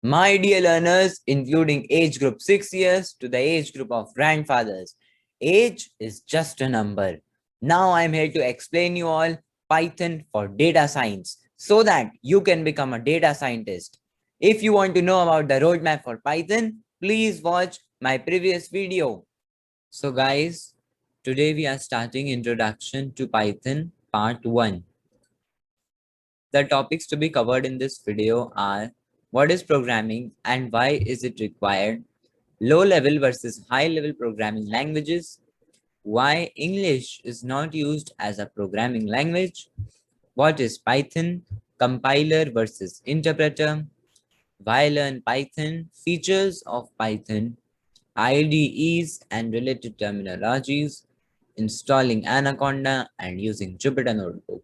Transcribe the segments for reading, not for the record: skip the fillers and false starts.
My dear learners, including age group 6 years to the age group of grandfathers, age is just a number. Now I'm here to explain you all Python for data science so that you can become a data scientist. If you want to know about the roadmap for Python, please watch my previous video. So guys, today we are starting Introduction to Python Part 1. The topics to be covered in this video are what is programming and why is it required, low level versus high level programming languages, why English is not used as a programming language, what is Python, compiler versus interpreter, why learn Python, features of Python, IDEs and related terminologies, installing Anaconda and using Jupyter Notebook.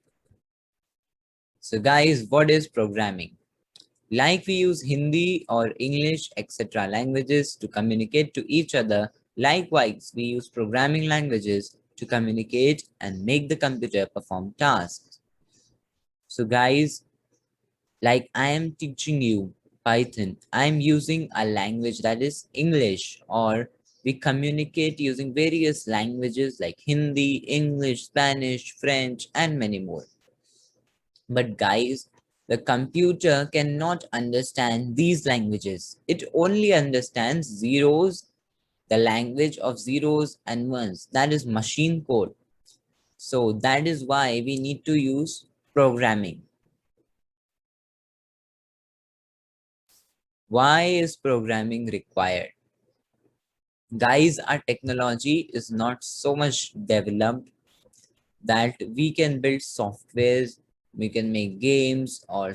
So guys, what is programming? Like we use Hindi or English, etc. languages to communicate to each other, likewise, we use programming languages to communicate and make the computer perform tasks. So guys, like I am teaching you Python, I am using a language that is English, or we communicate using various languages like Hindi, English, Spanish, French, and many more. But guys, the computer cannot understand these languages. It only understands zeros, the language of zeros and ones. That is machine code. So that is why we need to use programming. Why is programming required? Guys, our technology is not so much developed that we can build softwares, we can make games or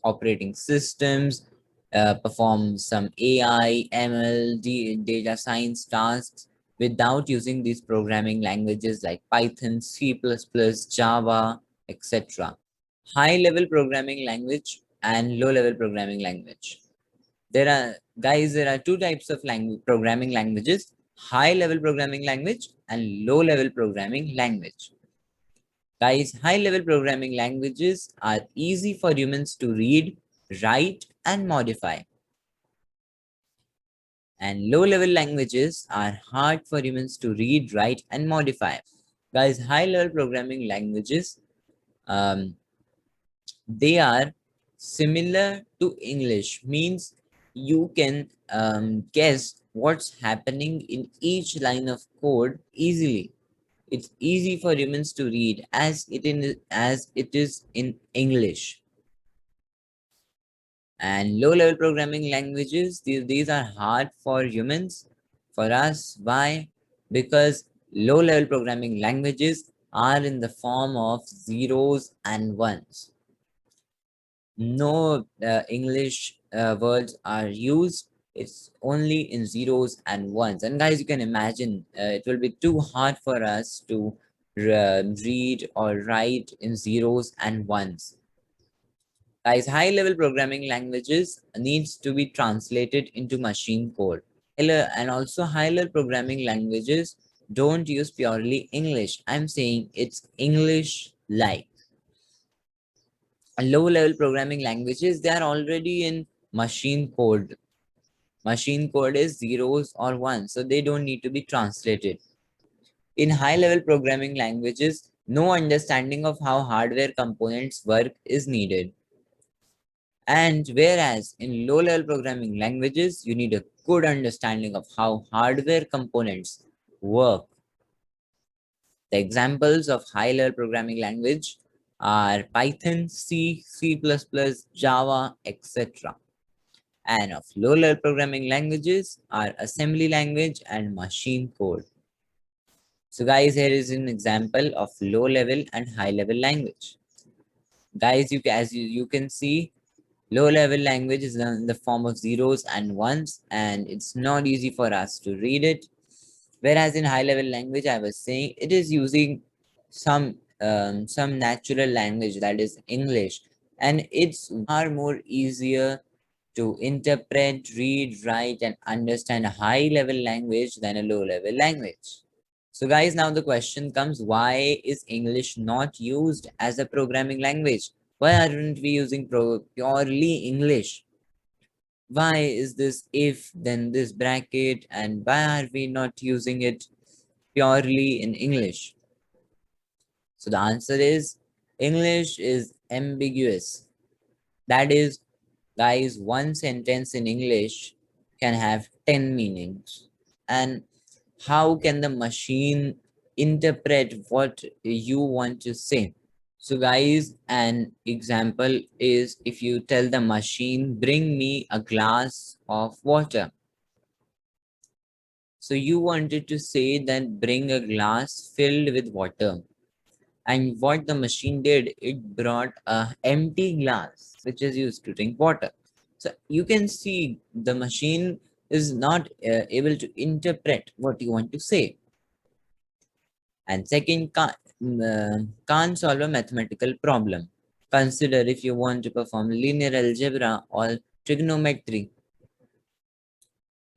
operating systems, perform some AI, ML, data science tasks without using these programming languages like Python, C++, Java, etc. High-level programming language and low-level programming language. There are two types of programming languages: high-level programming language and low-level programming language. Guys, high-level programming languages are easy for humans to read, write, and modify. And low-level languages are hard for humans to read, write, and modify. Guys, high-level programming languages, they are similar to English, means you can guess what's happening in each line of code easily. It's easy for humans to read as it is in English. And low-level programming languages, these are hard for humans. For us, why? Because low-level programming languages are in the form of zeros and ones. No English words are used. It's only in zeros and ones. And guys, you can imagine it will be too hard for us to read or write in zeros and ones. Guys, high-level programming languages needs to be translated into machine code. And also high-level programming languages don't use purely English. I'm saying it's English-like. Low-level programming languages, they are already in machine code. Machine code is zeros or ones, so they don't need to be translated. In high-level programming languages, no understanding of how hardware components work is needed. And whereas in low-level programming languages, you need a good understanding of how hardware components work. The examples of high-level programming language are Python, C, C++, Java, etc. And of low-level programming languages are assembly language and machine code. So guys, here is an example of low-level and high-level language. Guys, as you can see, low-level language is in the form of zeros and ones, and it's not easy for us to read it. Whereas in high-level language, I was saying it is using some natural language, that is English, and it's far more easier to interpret, read, write, and understand a high-level language than a low-level language. So guys, now the question comes, why is English not used as a programming language? Why aren't we using purely English? Why is this if, then this bracket, and why are we not using it purely in English? So the answer is English is ambiguous. That is, guys, one sentence in English can have 10 meanings. And how can the machine interpret what you want to say? So, guys, an example is if you tell the machine, bring me a glass of water. So, you wanted to say that bring a glass filled with water. And what the machine did, it brought a empty glass, which is used to drink water. So, you can see the machine is not able to interpret what you want to say. And second, can't solve a mathematical problem. Consider if you want to perform linear algebra or trigonometry.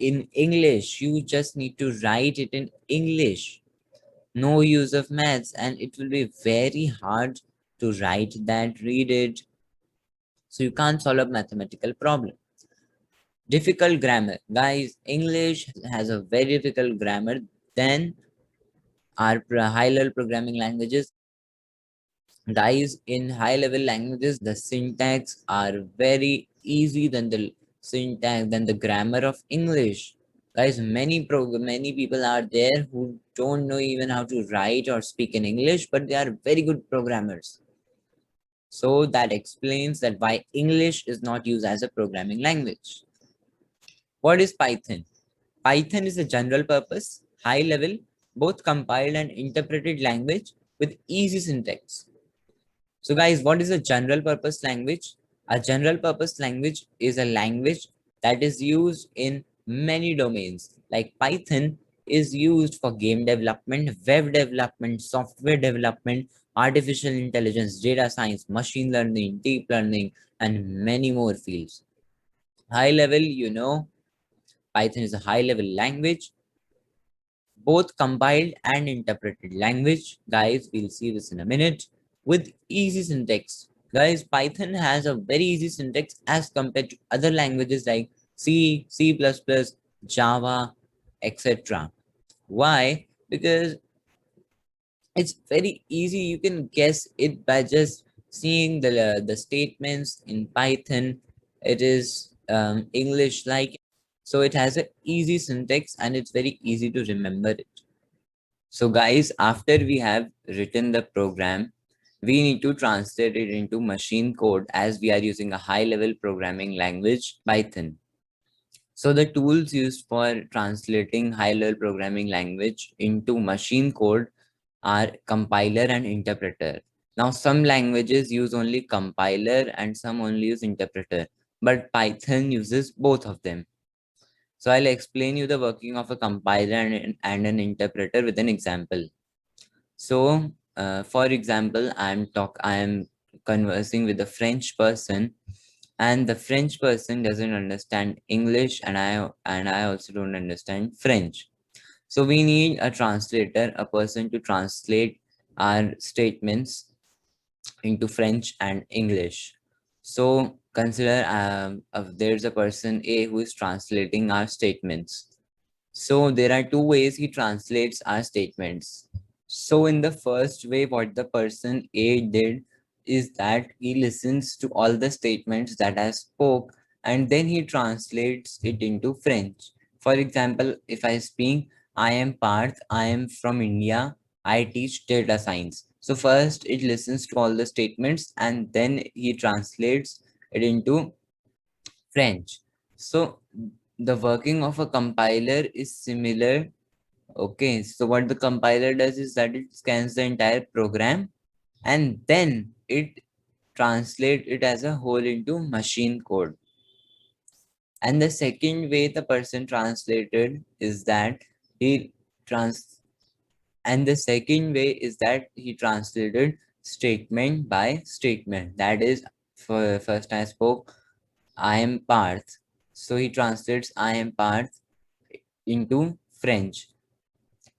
In English, you just need to write it in English. No use of maths, and it will be very hard to write that, read it. So you can't solve a mathematical problem. Difficult grammar. Guys, English has a very difficult grammar than our high level programming languages. Guys, in high level languages, the syntax are very easy than the syntax than the grammar of English. Guys, many people are there who don't know even how to write or speak in English, but they are very good programmers. So that explains that why English is not used as a programming language. What is Python? Python is a general purpose, high level, both compiled and interpreted language with easy syntax. So guys, what is a general purpose language? A general purpose language is a language that is used in many domains. Like Python is used for game development, web development, software development, artificial intelligence, data science, machine learning, deep learning, and many more fields. High level, Python is a high level language, both compiled and interpreted language. Guys, we'll see this in a minute. With easy syntax. Guys, Python has a very easy syntax as compared to other languages like C, C++, Java, etc. Why? Because it's very easy. You can guess it by just seeing the statements in Python. It is English like, so it has an easy syntax and it's very easy to remember it. So guys, after we have written the program, we need to translate it into machine code as we are using a high level programming language, Python. So the tools used for translating high level programming language into machine code are compiler and interpreter. Now some languages use only compiler and some only use interpreter, but Python uses both of them. So I'll explain you the working of a compiler and an interpreter with an example. So, for example, I am conversing with a French person, and the French person doesn't understand English, and I also don't understand French. So we need a translator, a person to translate our statements into French and English. So consider there's a person A who is translating our statements. So there are two ways he translates our statements. So in the first way, what the person A did is that he listens to all the statements that I spoke and then he translates it into French. For example, if I speak, I am Parth, I am from India, I teach data science. So first it listens to all the statements and then he translates it into French. So the working of a compiler is similar. Okay, so what the compiler does is that it scans the entire program and then it translates it as a whole into machine code. And the second way the person translated is that he trans and the second way is that he translated statement by statement. That is, for first I spoke, I am Parth. So he translates I am Parth into French.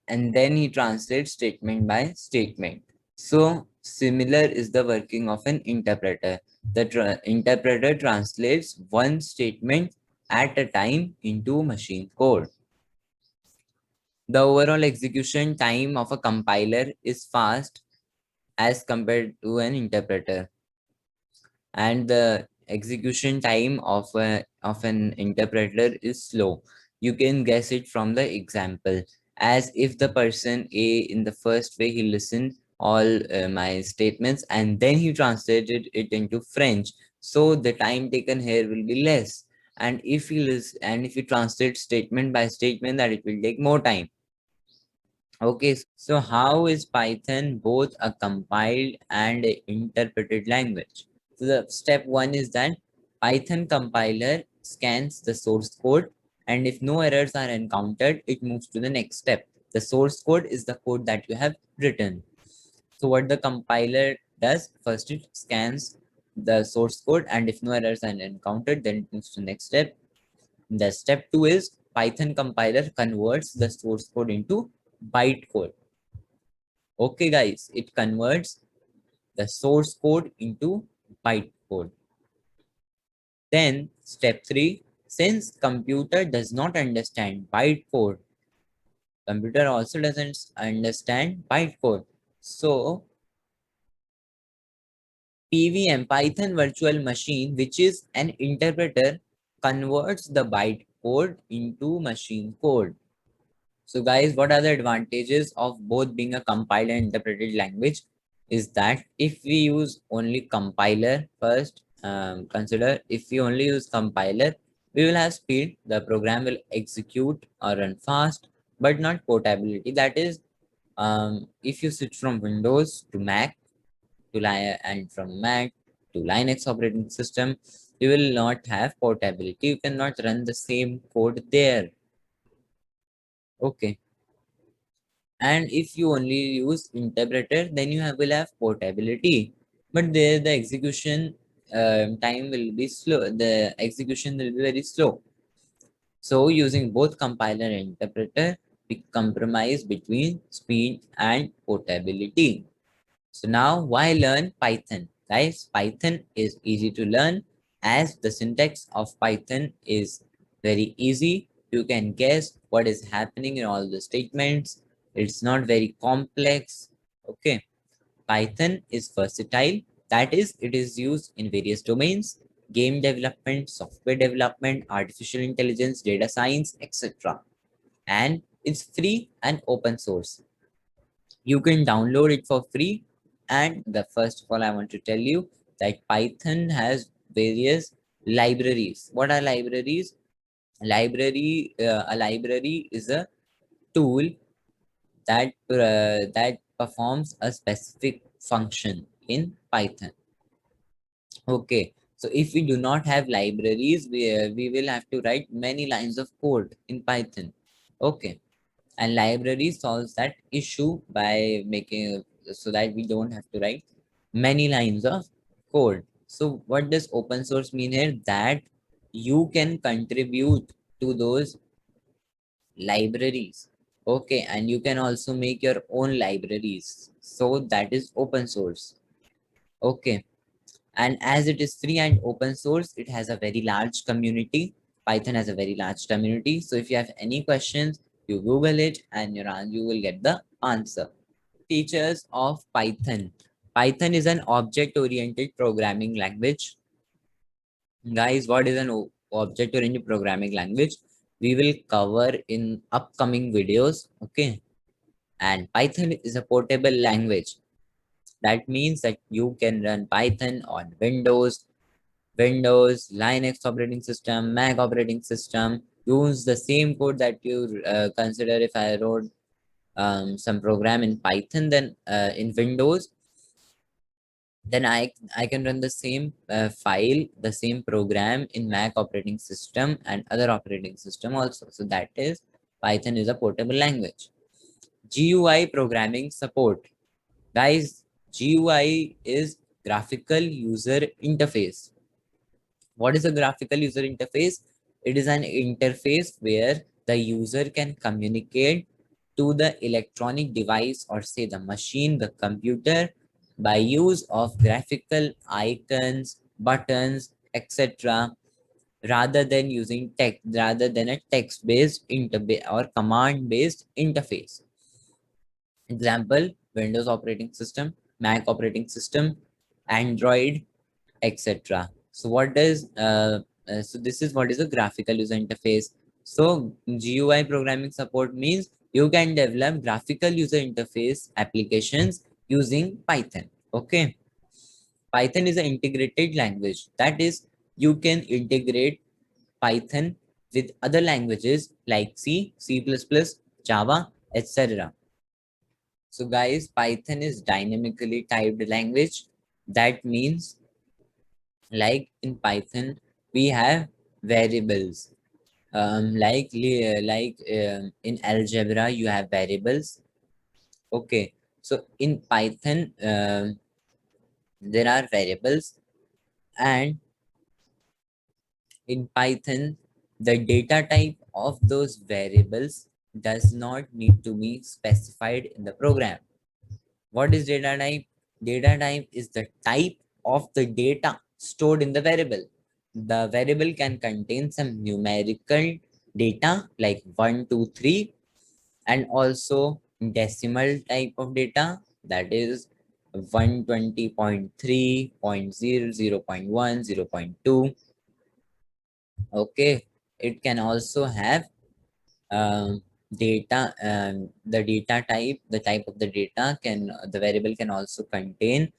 And then he translates statement by statement. So similar is the working of an interpreter. The interpreter translates one statement at a time into machine code. The overall execution time of a compiler is fast as compared to an interpreter, and the execution time of an interpreter is slow. You can guess it from the example, as if the person A, in the first way, he listened all my statements and then he translated it into French, so the time taken here will be less. And if he translates statement by statement, that it will take more time. Okay, so how is Python both a compiled and a interpreted language? So the step one is that Python compiler scans the source code, and if no errors are encountered, it moves to the next step. The source code is the code that you have written. So what the compiler does, first it scans the source code, and if no errors are encountered, then it moves to the next step. The step two is Python compiler converts the source code into bytecode. Okay, guys, it converts the source code into bytecode. Then step three, since computer does not understand bytecode, computer also doesn't understand bytecode. So PVM, Python virtual machine, which is an interpreter, converts the bytecode into machine code. So guys, what are the advantages of both being a compiled and interpreted language? Is that if we use only compiler first, consider if we only use compiler, we will have speed, the program will execute or run fast, but not portability. That is, if you switch from Windows to Mac to and from Mac to Linux operating system, you will not have portability. You cannot run the same code there. Okay. And if you only use interpreter, then will have portability, but there the execution time will be slow, the execution will be very slow. So using both compiler and interpreter, we compromise between speed and portability. So now why learn Python? Guys, Python is easy to learn, as the syntax of Python is very easy. You can guess what is happening in all the statements. It's not very complex. Okay. Python is versatile. That is, it is used in various domains: game development, software development, artificial intelligence, data science, etc. And it's free and open source. You can download it for free. And the first of all, I want to tell you that Python has various libraries. What are libraries? A library is a tool that performs a specific function in Python. Okay, so if we do not have libraries, we will have to write many lines of code in Python. Okay, and library solves that issue by making so that we don't have to write many lines of code. So what does open source mean here? That you can contribute to those libraries. Okay, and you can also make your own libraries, so that is open source. Okay, and as it is free and open source, it has a very large community. Python has a very large community. So if you have any questions, you Google it and you will get the answer. Features of Python. Python is an object-oriented programming language. Guys, what is an object-oriented programming language? We will cover in upcoming videos. Okay. And Python is a portable language. That means that you can run Python on Windows, Linux operating system, Mac operating system. Use the same code that you consider. If I wrote some program in Python, then in Windows, then I can run the same file, the same program in Mac operating system and other operating system also. So that is, Python is a portable language. GUI programming support. Guys, GUI is graphical user interface. What is a graphical user interface? It is an interface where the user can communicate to the electronic device, or say the machine, the computer, by use of graphical icons, buttons, etc. rather than using text, rather than a text-based interface or command-based interface. Example, Windows operating system, Mac operating system, Android, etc. So what does so this is what is a graphical user interface. So GUI programming support means you can develop graphical user interface applications using Python. Okay, Python is an integrated language. That is, you can integrate Python with other languages like C, C++, Java, etc. So guys, Python is dynamically typed language. That means, like in Python, we have variables. In algebra, you have variables. Okay, so in Python, there are variables, and in Python, the data type of those variables does not need to be specified in the program. What is data type? Data type is the type of the data stored in the variable. The variable can contain some numerical data like 1, 2, 3, and also decimal type of data, that is 120.3, 0.0, 0.1, 0.2. Okay, it can also have data, the data type, the type of the data can, the variable can also contain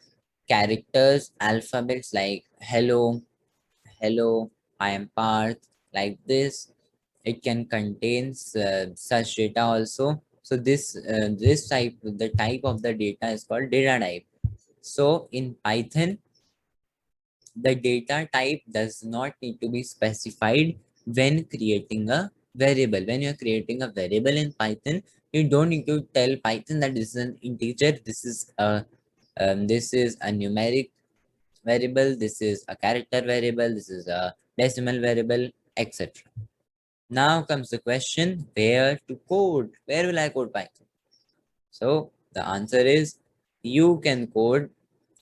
characters, alphabets like hello, hello, I am Parth, like this. It can contain such data also. So this type, the type of the data is called data type. So in Python, the data type does not need to be specified when creating a variable. When you're creating a variable in Python, you don't need to tell Python that this is an integer, this is a numeric variable, this is a character variable, this is a decimal variable, etc. Now comes the question, where to code? Where will I code Python? So the answer is, you can code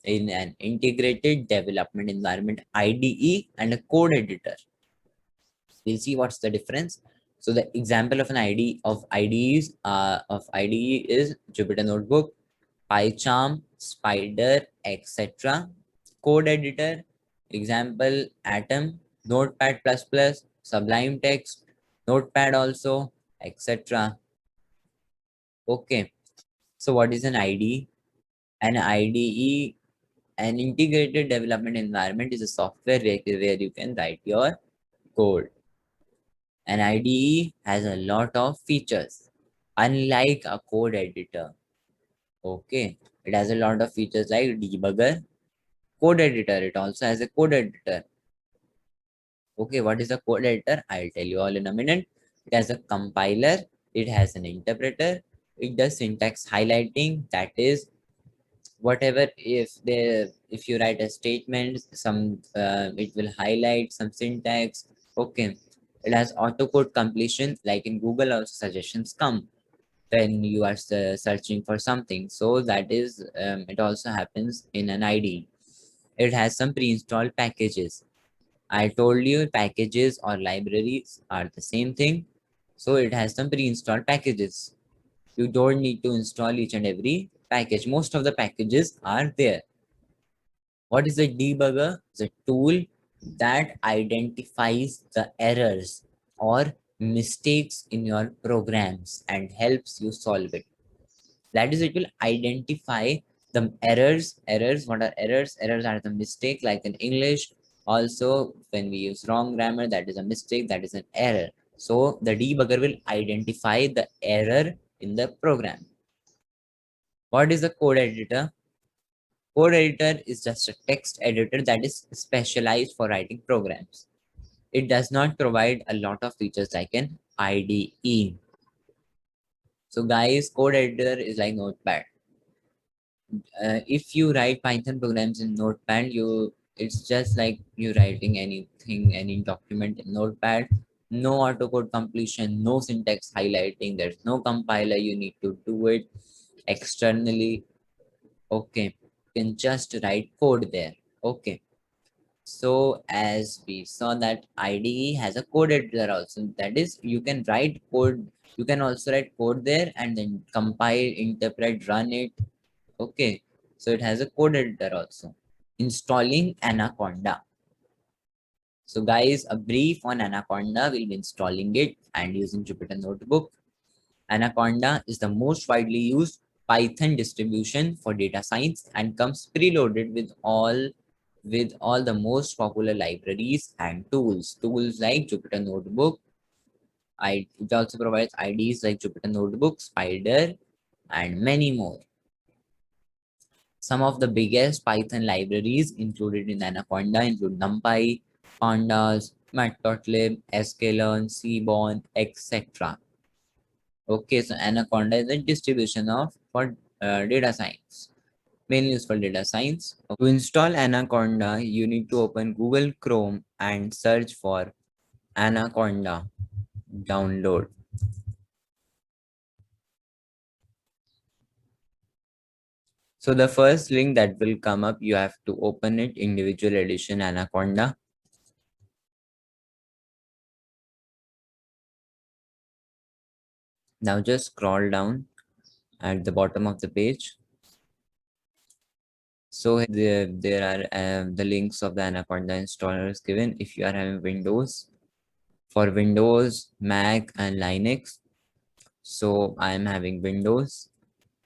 in an integrated development environment, IDE, and a code editor. We'll see what's the difference. So the example of an IDE is Jupyter Notebook, PyCharm, Spider, etc. Code editor, example Atom, Notepad++, Sublime Text, Notepad also, etc. Okay, so what is an IDE? An IDE, an integrated development environment, is a software where you can write your code. An IDE has a lot of features, unlike a code editor. Okay, it has a lot of features like debugger, code editor. It also has a code editor. Okay, what is a code editor? I'll tell you all in a minute. It has a compiler. It has an interpreter. It does syntax highlighting. That is, whatever, if you write a statement, it will highlight some syntax. Okay, it has autocode completion, like in Google also suggestions come when you are searching for something. So that is, it also happens in an IDE. It has some pre-installed packages. I told you packages or libraries are the same thing. So it has some pre-installed packages. You don't need to install each and every package. Most of the packages are there. What is a debugger? It's a tool that identifies the errors or mistakes in your programs and helps you solve it. That is, it will identify the errors. Errors, what are errors? Errors are the mistake, like in English. Also, when we use wrong grammar, that is a mistake, that is an error. So the debugger will identify the error in the program. What is the code editor? Code editor is just a text editor that is specialized for writing programs. It does not provide a lot of features like an IDE. So guys, code editor is like Notepad. If you write Python programs in Notepad, it's just like you writing anything, any document in Notepad. No autocode completion, no syntax highlighting. There's no compiler. You need to do it externally. Okay, you can just write code there. Okay, So as we saw that IDE has a code editor also. That is, you can write code. You can also write code there and then compile, interpret, run it. Okay. So it has a code editor also. Installing Anaconda. So guys, a brief on Anaconda. We'll be installing it and using Jupyter Notebook. Anaconda is the most widely used Python distribution for data science and comes preloaded with all the most popular libraries and tools. Tools like Jupyter Notebook. It also provides IDEs like Jupyter Notebook, Spider, and many more. Some of the biggest Python libraries included in Anaconda include NumPy, Pandas, Matplotlib, sklearn, Seaborn, etc. Okay, so Anaconda is a distribution of for data science, mainly used for data science. To install Anaconda, you need to open Google Chrome and search for Anaconda download. So the first link that will come up, you have to open it, individual edition Anaconda. Now just scroll down at the bottom of the page. So there are the links of the Anaconda installers given if you are having Windows. For Windows, Mac, and Linux. So I am having Windows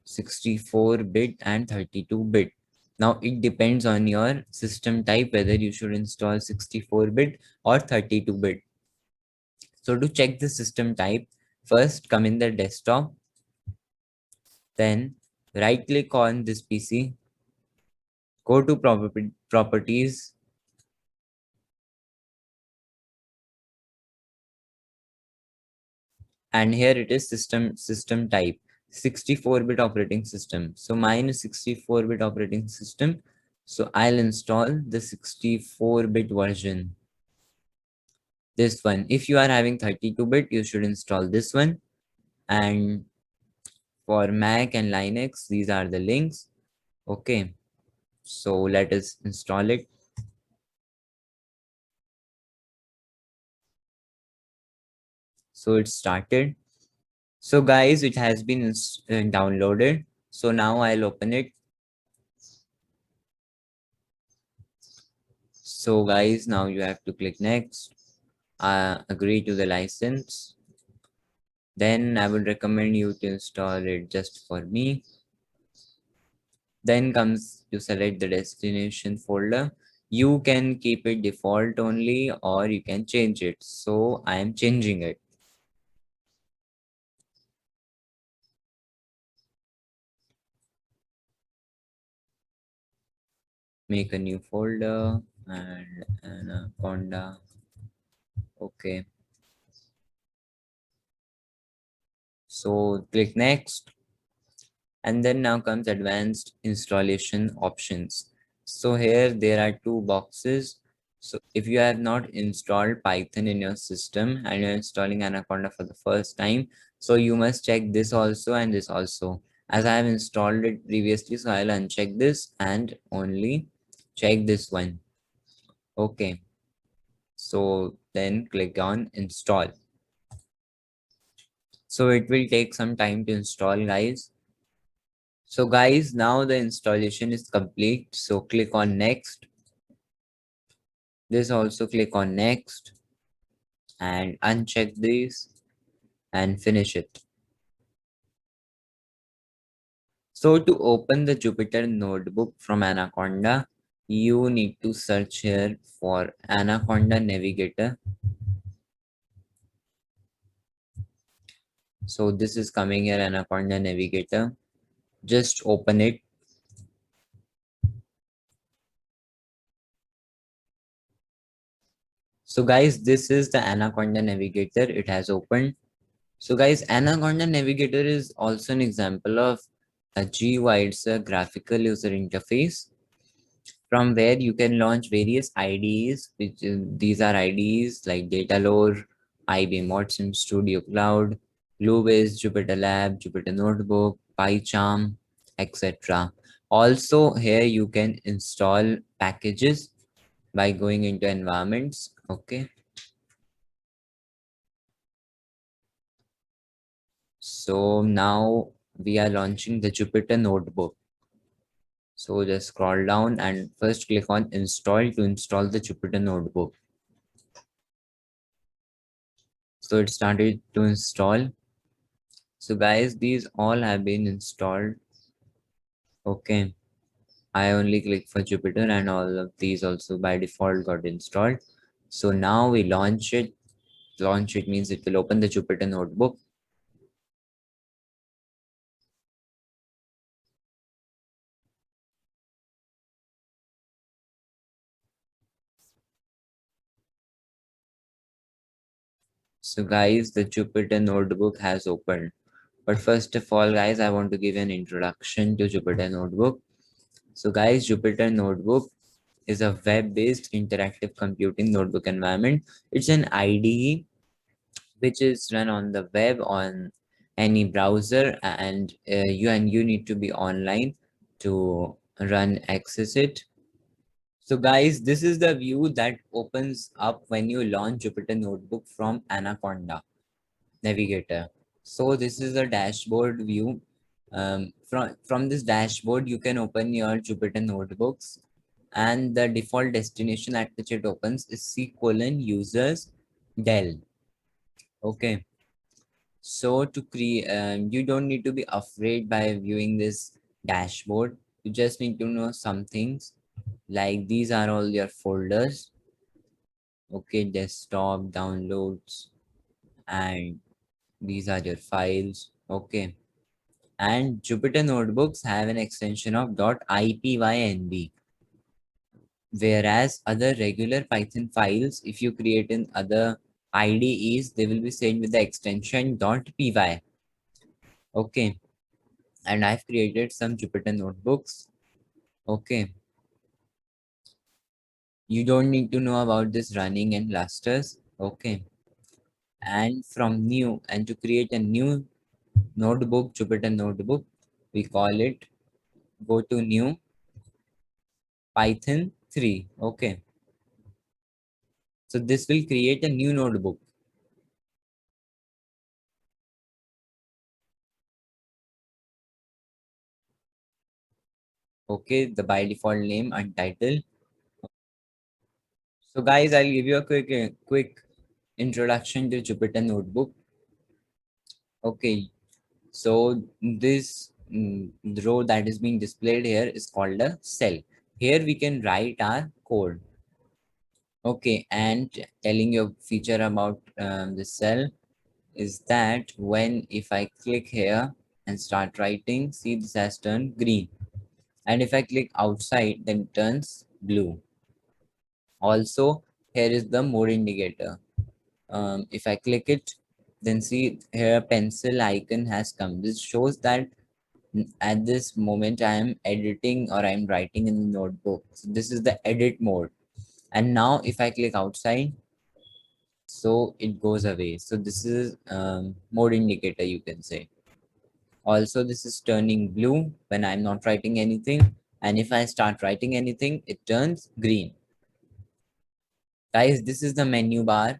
64-bit and 32-bit. Now it depends on your system type whether you should install 64-bit or 32-bit. So to check the system type, first come in the desktop, then right click on this PC, go to properties, and here it is system type 64-bit operating system. So mine is 64-bit operating system. So I'll install the 64-bit version. This one. If you are having 32-bit, you should install this one. And for Mac and Linux, these are the links. Okay. So let us install it. So it started. So guys, it has been downloaded. So now I'll open it. So guys, now you have to click next. Agree to the license. Then I would recommend you to install it just for me. Then comes you select the destination folder. You can keep it default only or you can change it. So I am changing it. Make a new folder and Anaconda. Okay. So click next. And then now comes advanced installation options. So here there are two boxes. So if you have not installed Python in your system and you're installing Anaconda for the first time, so you must check this also and this also. As I have installed it previously, so I'll uncheck this and only check this one. Okay. So then click on install. So it will take some time to install, guys. So guys, now the installation is complete. So click on next. This also click on next and uncheck this and finish it. So to open the Jupyter Notebook from Anaconda, you need to search here for Anaconda Navigator. So this is coming here, Anaconda Navigator. Just open it. So guys, this is the Anaconda Navigator. It has opened. So guys, Anaconda Navigator is also an example of a GUI. It's a graphical user interface from where you can launch various IDEs, these are IDEs like Datalore, IBM Watson Studio Cloud, Bluebiz, Jupyter Lab, Jupyter Notebook, PyCharm, etc. Also here you can install packages by going into environments. Okay. So now we are launching the Jupyter Notebook. So just scroll down and first click on install to install the Jupyter Notebook. So it started to install. So guys, these all have been installed. Okay. I only click for Jupyter and all of these also by default got installed. So now we launch it. Launch it means it will open the Jupyter Notebook. So guys, the Jupyter Notebook has opened. But first of all, guys, I want to give an introduction to Jupyter Notebook. So guys, Jupyter Notebook is a web-based interactive computing notebook environment. It's an IDE which is run on the web on any browser, and you need to be online to run access it. So guys, this is the view that opens up when you launch Jupyter Notebook from Anaconda Navigator. So this is the dashboard view. From this dashboard, you can open your Jupyter Notebooks, and the default destination at which it opens is C:\, users Dell. Okay. So to create, you don't need to be afraid by viewing this dashboard. You just need to know some things like these are all your folders. Okay, desktop, downloads, and these are your files. Okay. And Jupyter Notebooks have an extension of .ipynb, whereas other regular Python files, if you create in other IDEs, they will be sent with the extension .py. Okay, and I've created some Jupyter Notebooks. Okay, you don't need to know about this running and clusters. Okay, and from new, and to create a new notebook, Jupyter Notebook, we call it, go to new Python 3. Okay, so this will create a new notebook. Okay, the by default name untitled. So guys, I'll give you a quick introduction to Jupyter Notebook. Okay, so this the row that is being displayed here is called a cell. Here we can write our code. Okay, and telling you a feature about the cell is that when if I click here and start writing, see this has turned green. And if I click outside, then it turns blue. Also, here is the mode indicator. If I click it, then see here pencil icon has come. This shows that at this moment I am editing or I'm writing in the notebook. So this is the edit mode. And now if I click outside, so it goes away. So this is mode indicator, you can say. Also, this is turning blue when I'm not writing anything. And if I start writing anything, it turns green. Guys, this is the menu bar.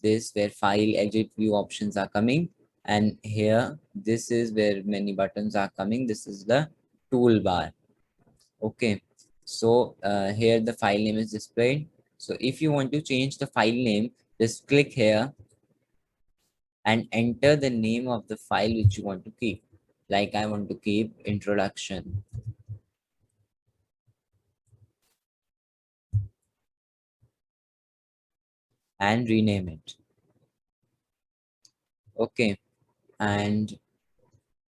This where file, edit, view options are coming. And here, this is where many buttons are coming. This is the toolbar. Okay. So here the file name is displayed. So if you want to change the file name, just click here and enter the name of the file which you want to keep. Like I want to keep introduction and rename it. Okay, and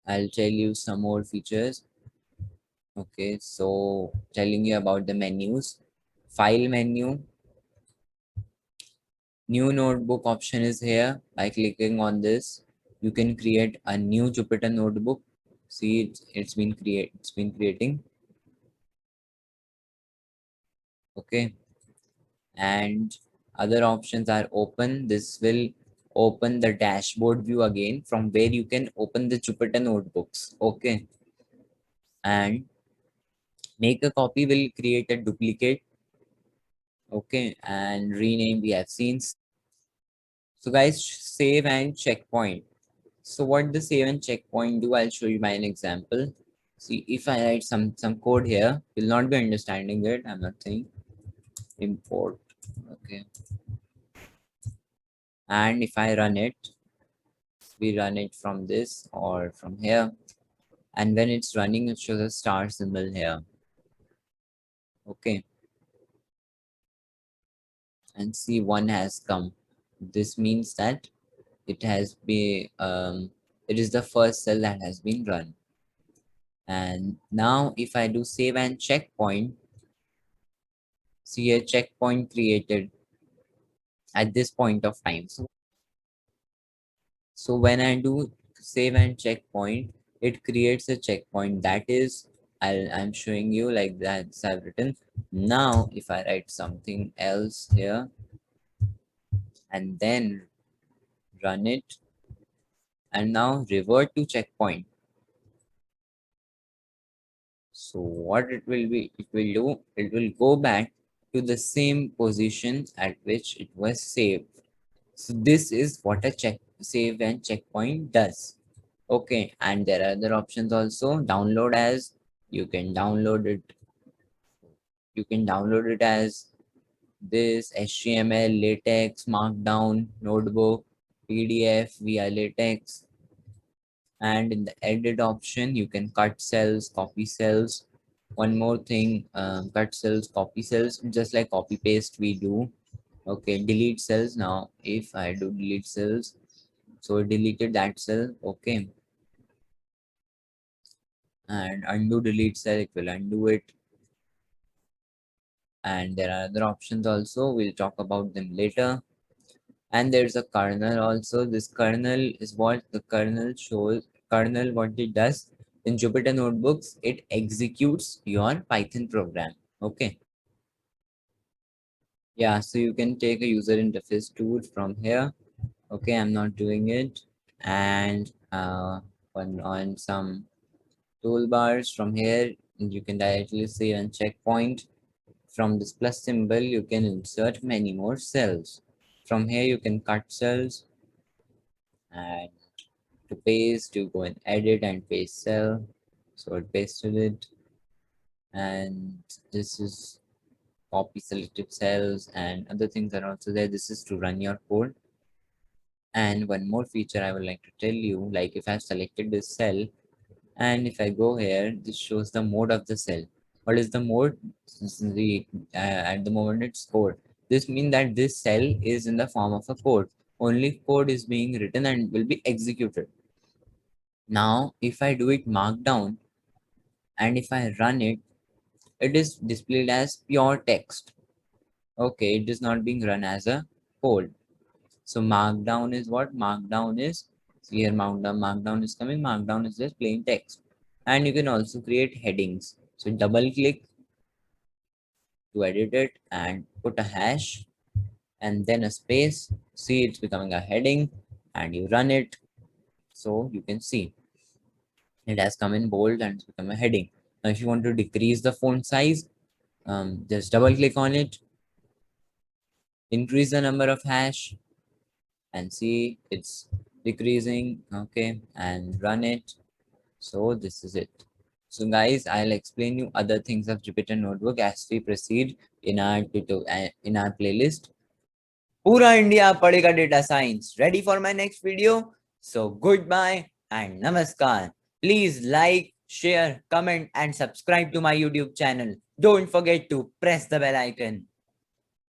I'll tell you some more features. Okay, so telling you about the menus. File menu, new notebook option is here. By clicking on this, you can create a new Jupyter notebook. See, it's been creating. Okay, and other options are open. This will open the dashboard view again from where you can open the Jupyter notebooks. Okay, and make a copy will create a duplicate. Okay, and rename we have seen. So guys, save and checkpoint. So what the save and checkpoint do, I'll show you by an example. See, if I write some code here, you'll not be understanding it. I'm not saying import. Okay, and if I run it, we run it from this or from here, and when it's running, it shows a star symbol here. Okay, and see, one has come. This means that it has been it is the first cell that has been run. And now if I do save and checkpoint, see a checkpoint created at this point of time. So when I do save and checkpoint, it creates a checkpoint. That is, I'm showing you like that I've written. Now if I write something else here and then run it, and now revert to checkpoint. So what it will be, it will do, it will go back to the same position at which it was saved. So this is what a save and checkpoint does. Okay, and there are other options also. Download as, you can download it. You can download it as this HTML, latex, markdown, notebook, PDF via latex. And in the edit option, you can cut cells, copy cells. One more thing, cut cells, copy cells, just like copy paste we do. Okay, delete cells. Now if I do delete cells, so it deleted that cell. Okay, and undo delete cell, it will undo it. And there are other options also, we'll talk about them later. And there's a kernel also. This kernel is what the kernel shows. Kernel, what it does in Jupyter Notebooks, it executes your Python program. Okay, yeah, so you can take a user interface tool from here. Okay, I'm not doing it. And on some toolbars from here, you can directly see on checkpoint. From this plus symbol, you can insert many more cells. From here, you can cut cells, and to paste, you go and edit and paste cell. So it pasted it, and this is copy selected cells, and other things are also there. This is to run your code. And one more feature I would like to tell you, like if I've selected this cell, and if I go here, this shows the mode of the cell. What is the mode? At the moment it's code. This means that this cell is in the form of a code. Only code is being written and will be executed. Now if I do it markdown and if I run it, it is displayed as pure text. Okay, it is not being run as a code. So markdown is what? Markdown is here. Markdown is coming. Markdown is just plain text. And you can also create headings. So double click to edit it and put a hash and then a space. See, it's becoming a heading, and you run it. So you can see it has come in bold and it's become a heading. Now if you want to decrease the font size, just double click on it, increase the number of hash, and see it's decreasing. Okay, and run it. So this is it. So guys, I'll explain you other things of Jupyter Notebook as we proceed in our playlist. Pura India Padega Data Science. Ready for my next video? So goodbye and namaskar. Please like, share, comment and subscribe to my YouTube channel. Don't forget to press the bell icon.